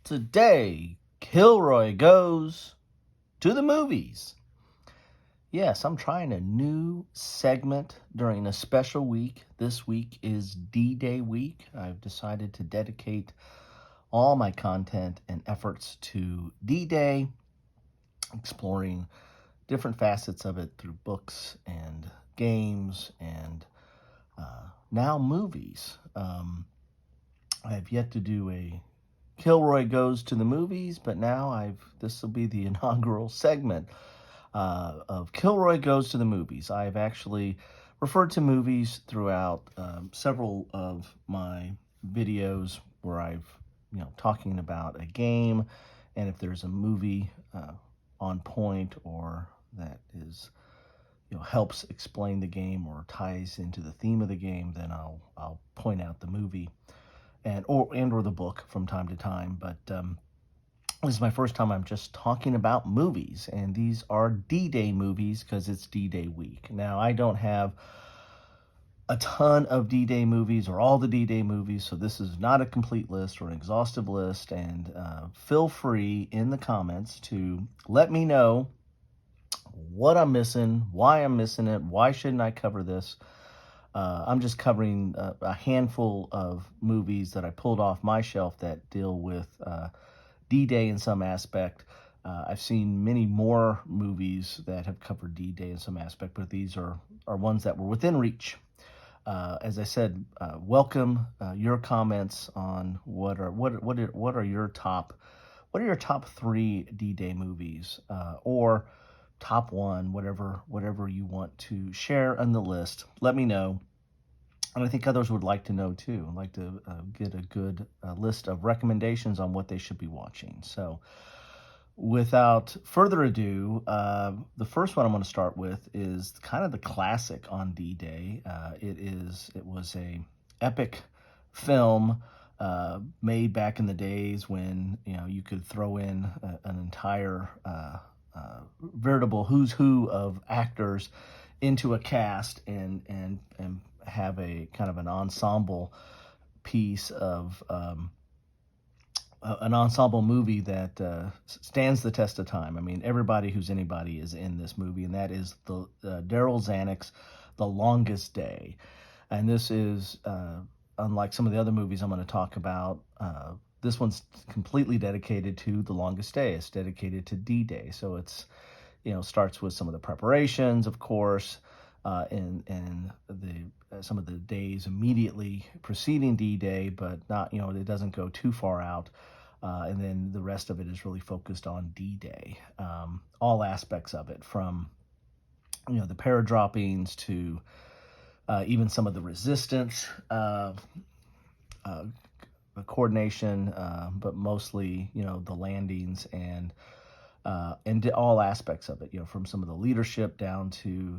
Today, Kilroy goes to the movies. Yes, I'm trying a new segment during a special week. This week is D-Day week. I've decided to dedicate all my content and efforts to D-Day, exploring different facets of it through books and games and now movies. I've yet to do a Kilroy goes to the movies, but now this will be the inaugural segment of Kilroy goes to the movies. I've actually referred to movies throughout several of my videos where talking about a game, and if there's a movie on point or that is helps explain the game or ties into the theme of the game, then I'll point out the movie or the book from time to time. But this is my first time I'm just talking about movies, and these are D-Day movies because it's D-Day week. Now, I don't have a ton of D-Day movies or all the D-Day movies, so this is not a complete list or an exhaustive list, and feel free in the comments to let me know what I'm missing, why I'm missing it, why shouldn't I cover this. I'm just covering a handful of movies that I pulled off my shelf that deal with D-Day in some aspect. I've seen many more movies that have covered D-Day in some aspect, but these are ones that were within reach. As I said, welcome your comments on what are your top 3 D-Day movies, or top one, whatever you want to share on the list. Let me know. And I think others would like to know too. I'd like to get a good list of recommendations on what they should be watching. So without further ado, the first one I'm going to start with is kind of the classic on D-Day. It was a epic film made back in the days when you could throw in an entire veritable who's who of actors into a cast and have a kind of an ensemble piece of an ensemble movie that stands the test of time. I mean, everybody who's anybody is in this movie, and that is the Daryls Annex, The Longest Day. And this is unlike some of the other movies I'm going to talk about. This one's completely dedicated to The Longest Day. It's dedicated to D-Day. So it's, starts with some of the preparations, of course, and some of the days immediately preceding D-Day, but not, it doesn't go too far out. And then the rest of it is really focused on D-Day. All aspects of it, from, the paradroppings to even some of the resistance, coordination, but mostly, the landings and all aspects of it, from some of the leadership down to,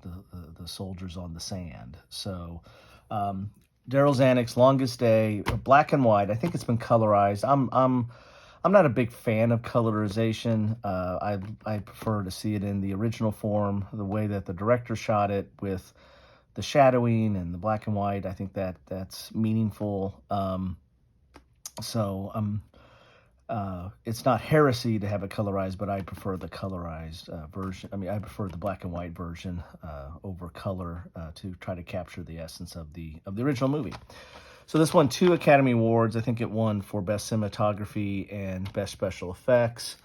the soldiers on the sand. So, Daryls Annex, Longest Day, black and white. I think it's been colorized. I'm not a big fan of colorization. I prefer to see it in the original form, the way that the director shot it with the shadowing and the black and white. I think that's meaningful. It's not heresy to have it colorized, but I prefer the colorized version. I mean, I prefer the black and white version over color to try to capture the essence of the original movie. So this won 2 Academy Awards. I think it won for Best Cinematography and Best Special Effects.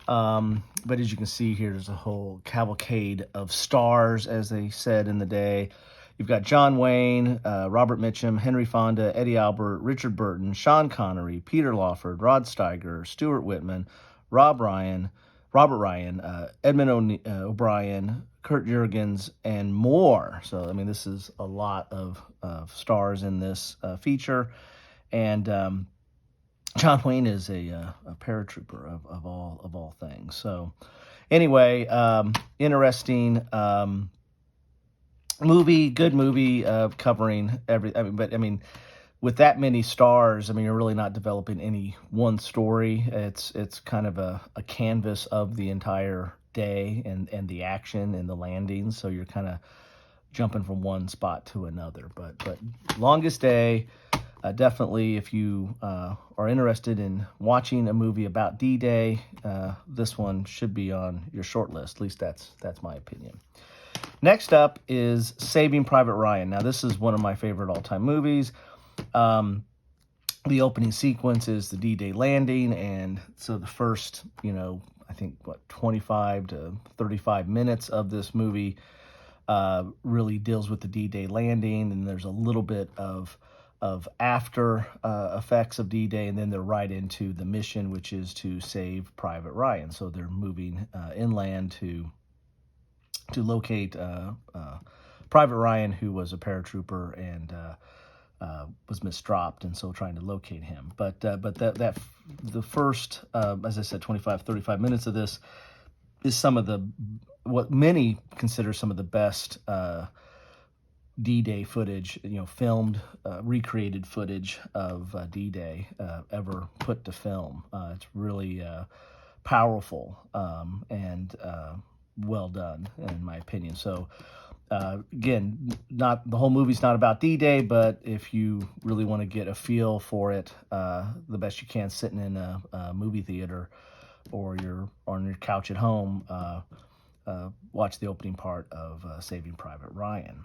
But as you can see here, there's a whole cavalcade of stars, as they said in the day. You've got John Wayne, Robert Mitchum, Henry Fonda, Eddie Albert, Richard Burton, Sean Connery, Peter Lawford, Rod Steiger, Stuart Whitman, Robert Ryan, Edmund O'Brien, Kurt Jurgens, and more. So, I mean, this is a lot of stars in this feature. And John Wayne is a paratrooper of all things. So, anyway, interesting movie, good movie, covering every. With that many stars, you're really not developing any one story. It's kind of a canvas of the entire day and the action and the landings. So you're kind of jumping from one spot to another. But Longest Day, Definitely, if you are interested in watching a movie about D-Day, this one should be on your short list. At least that's my opinion. Next up is Saving Private Ryan. Now, this is one of my favorite all-time movies. The opening sequence is the D-Day landing, and so the first, I think, 25 to 35 minutes of this movie really deals with the D-Day landing, and there's a little bit of after effects of D-Day, and then they're right into the mission, which is to save Private Ryan. So they're moving inland to locate Private Ryan, who was a paratrooper and was misdropped, and so trying to locate him. But the first, as I said, 25, 35 minutes of this is some of what many consider some of the best D-Day footage, filmed, recreated footage of D-Day ever put to film. It's really powerful and well done, in my opinion. So, again, not the whole movie's not about D-Day, but if you really want to get a feel for it, the best you can, sitting in a movie theater or you're on your couch at home, watch the opening part of Saving Private Ryan.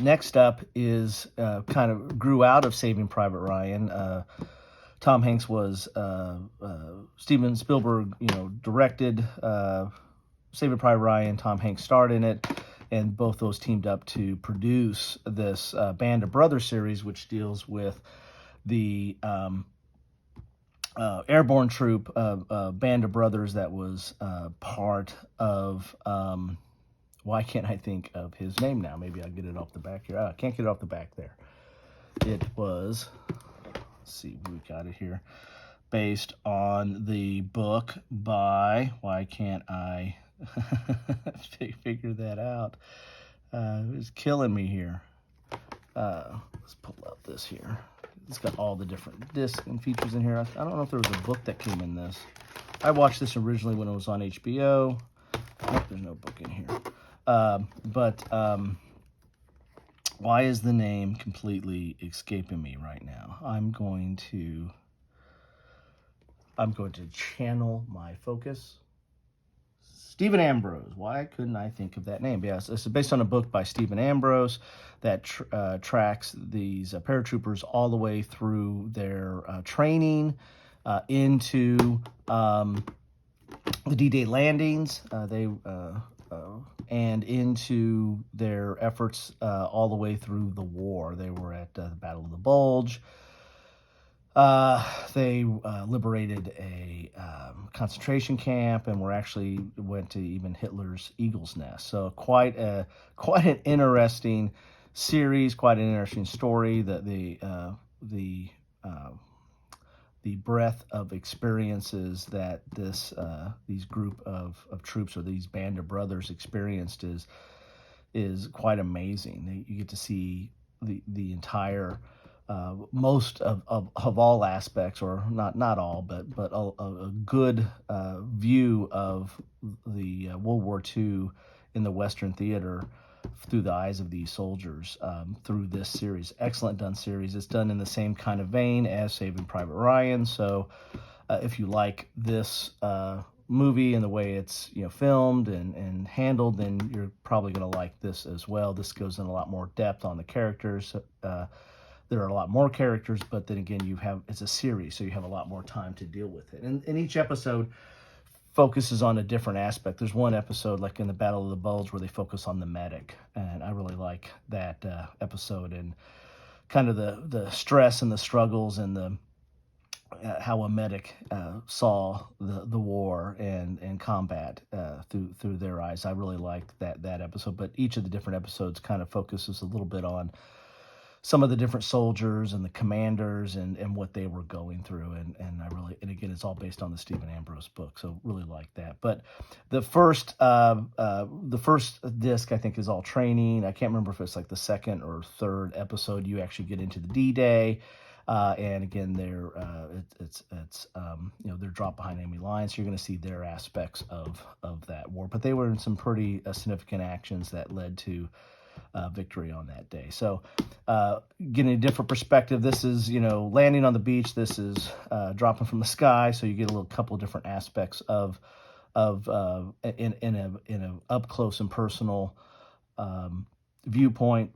Next up is kind of grew out of Saving Private Ryan. Tom Hanks was Steven Spielberg, directed Saving Private Ryan. Tom Hanks starred in it, and both those teamed up to produce this Band of Brothers series, which deals with the airborne troop, Band of Brothers that was part of. Why can't I think of his name now? Maybe I'll get it off the back here. I can't get it off the back there. It was, let's see, we got it here, based on the book by, why can't I figure that out? It's killing me here. Let's pull out this here. It's got all the different discs and features in here. I don't know if there was a book that came in this. I watched this originally when it was on HBO. Nope, there's no book in here. But why is the name completely escaping me right now? I'm going to channel my focus. Stephen Ambrose. Why couldn't I think of that name? Yes, it's based on a book by Stephen Ambrose that tracks these paratroopers all the way through their training into the D-Day landings. And into their efforts all the way through the war. They were at the Battle of the Bulge. They liberated a concentration camp, and went to even Hitler's Eagle's Nest. So quite an interesting series, quite an interesting story. The breadth of experiences that these group of troops, or these Band of Brothers, experienced is quite amazing. You get to see the entire most of all aspects, or not all, but a good view of the World War II in the Western theater through the eyes of these soldiers through this series. Excellent done series. It's done in the same kind of vein as Saving Private Ryan. So if you like this movie and the way it's filmed and handled, then you're probably going to like this as well. This goes in a lot more depth on the characters. There are a lot more characters, but then again, it's a series, so you have a lot more time to deal with it. And each episode focuses on a different aspect. There's one episode, like in the Battle of the Bulge, where they focus on the medic, and I really like that episode, and kind of the stress and the struggles and the how a medic saw the war and combat through their eyes. I really like that episode. But each of the different episodes kind of focuses a little bit on some of the different soldiers and the commanders and what they were going through. And again, it's all based on the Stephen Ambrose book. So really like that. But the first disc, I think, is all training. I can't remember if it's like the second or third episode you actually get into the D-Day. And again, they're dropped behind enemy lines, so you're going to see their aspects of that war. But they were in some pretty significant actions that led to victory on that day. So getting a different perspective, this is, landing on the beach. This is dropping from the sky. So you get a little couple of different aspects of in a up close and personal viewpoint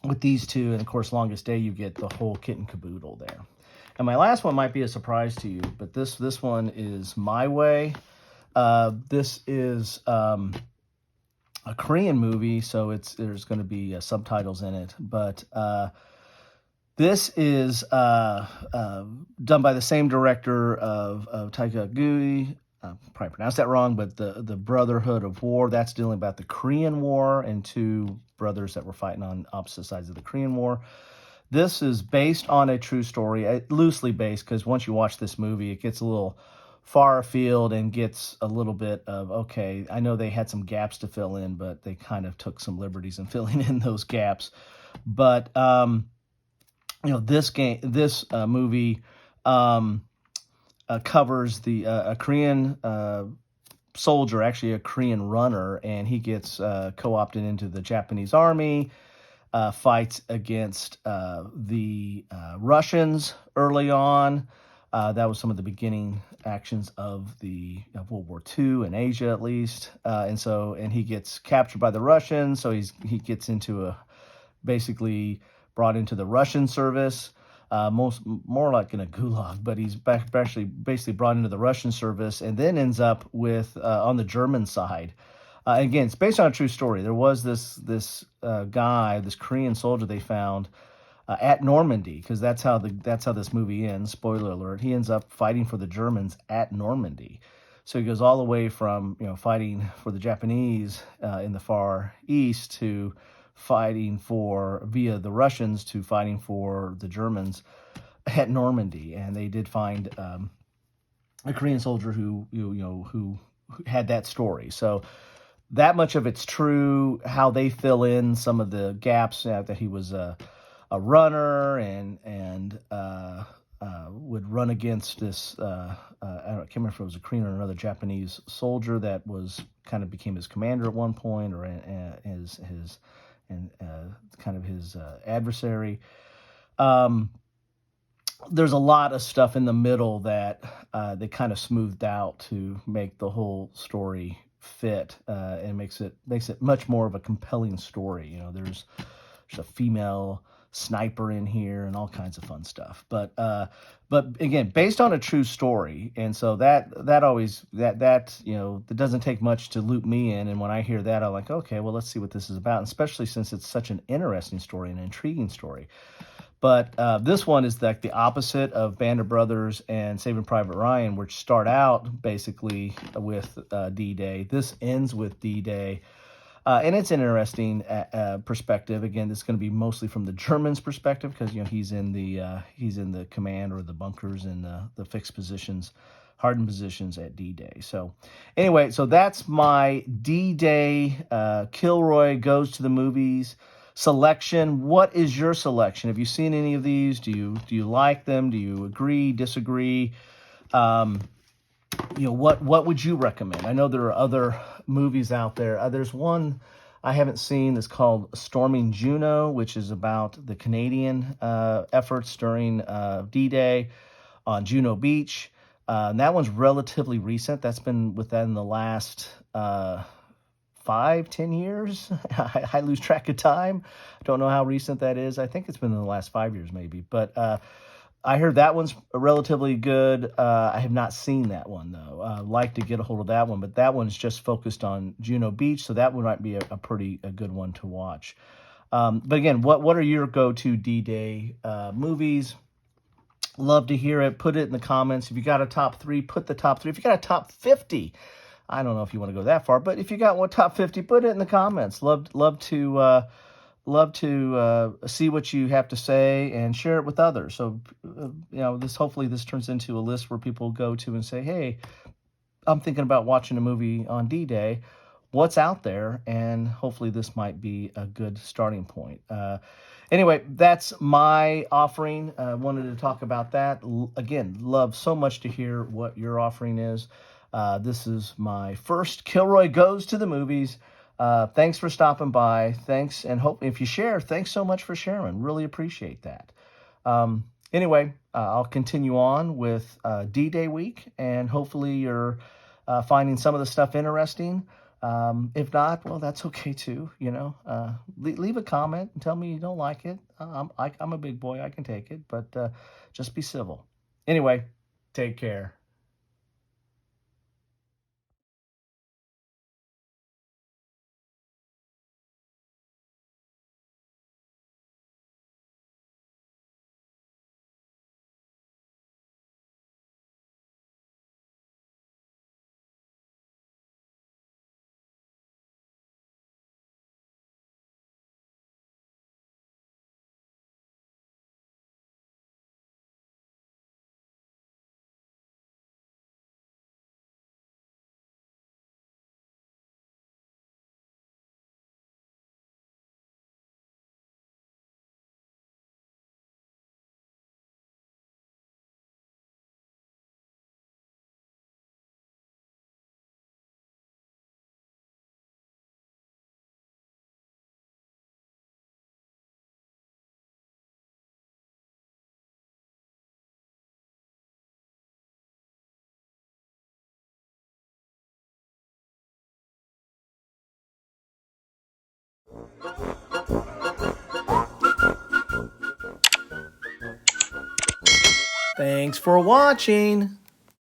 with these two. And of course, Longest Day, you get the whole kit and caboodle there. And my last one might be a surprise to you, but this one is My Way. This is a Korean movie, so there's going to be subtitles in it. But this is done by the same director of Taika Gui. Probably pronounced that wrong, but the Brotherhood of War. That's dealing about the Korean War and two brothers that were fighting on opposite sides of the Korean War. This is based on a true story, loosely based, because once you watch this movie, it gets a little far afield and gets a little bit of, okay, I know they had some gaps to fill in, but they kind of took some liberties in filling in those gaps. But this movie covers a Korean soldier, actually a Korean runner, and he gets co-opted into the Japanese army. Fights against the Russians early on. That was some of the beginning actions of World War II in Asia, at least. And he gets captured by the Russians. So he gets basically brought into the Russian service. More like in a gulag, but he's basically brought into the Russian service, and then ends up with on the German side. Again, it's based on a true story. There was this guy, this Korean soldier they found at Normandy, because that's how this movie ends. Spoiler alert: he ends up fighting for the Germans at Normandy. So he goes all the way from fighting for the Japanese in the Far East to fighting via the Russians to fighting for the Germans at Normandy. And they did find a Korean soldier who had that story. So that much of it's true. How they fill in some of the gaps, that he was a runner and would run against this. I can't remember if it was a Korean or another Japanese soldier that was kind of became his commander at one point, or his adversary. There's a lot of stuff in the middle that they kind of smoothed out to make the whole story fit, and makes it much more of a compelling story. There's a female sniper in here and all kinds of fun stuff. But again, based on a true story, and so that doesn't take much to loop me in. And when I hear that, I'm like, okay, well, let's see what this is about. And especially since it's such an interesting story, an intriguing story. But this one is like the opposite of Band of Brothers and Saving Private Ryan, which start out basically with D-Day. This ends with D-Day. And it's an interesting perspective. Again, this is going to be mostly from the Germans' perspective, because he's in the command or the bunkers and the fixed positions, hardened positions at D-Day. So anyway, so that's my D-Day Kilroy Goes to the Movies selection. What is your selection? Have you seen any of these? Do you like them? Do you agree, disagree? What would you recommend? I know there are other movies out there. There's one I haven't seen that's called Storming Juno, which is about the Canadian efforts during D-Day on Juno Beach. And that one's relatively recent. That's been within the last 5-10 years. I lose track of time. I don't know how recent that is. I think it's been in the last 5 years maybe. But I heard that one's relatively good. I have not seen that one, though. I'd like to get a hold of that one, but that one's just focused on Juno Beach, so that one might be a good one to watch. But again, what are your go-to D-Day movies? Love to hear it. Put it in the comments. If you got a top 3, put the top 3. If you got a top 50, I don't know if you want to go that far, but if you got one top 50, put it in the comments. Love to see what you have to say and share it with others. So, hopefully this turns into a list where people go to and say, hey, I'm thinking about watching a movie on D-Day. What's out there? And hopefully this might be a good starting point. Anyway, that's my offering. I wanted to talk about that. Again, love so much to hear what your offering is. This is my first Kilroy Goes to the Movies. Thanks for stopping by. Thanks, and hope if you share, thanks so much for sharing. Really appreciate that. Anyway, I'll continue on with D-Day week, and hopefully you're finding some of the stuff interesting. If not, well, that's okay too. Leave a comment and tell me you don't like it. I'm a big boy; I can take it, but just be civil. Anyway, take care. Thanks for watching.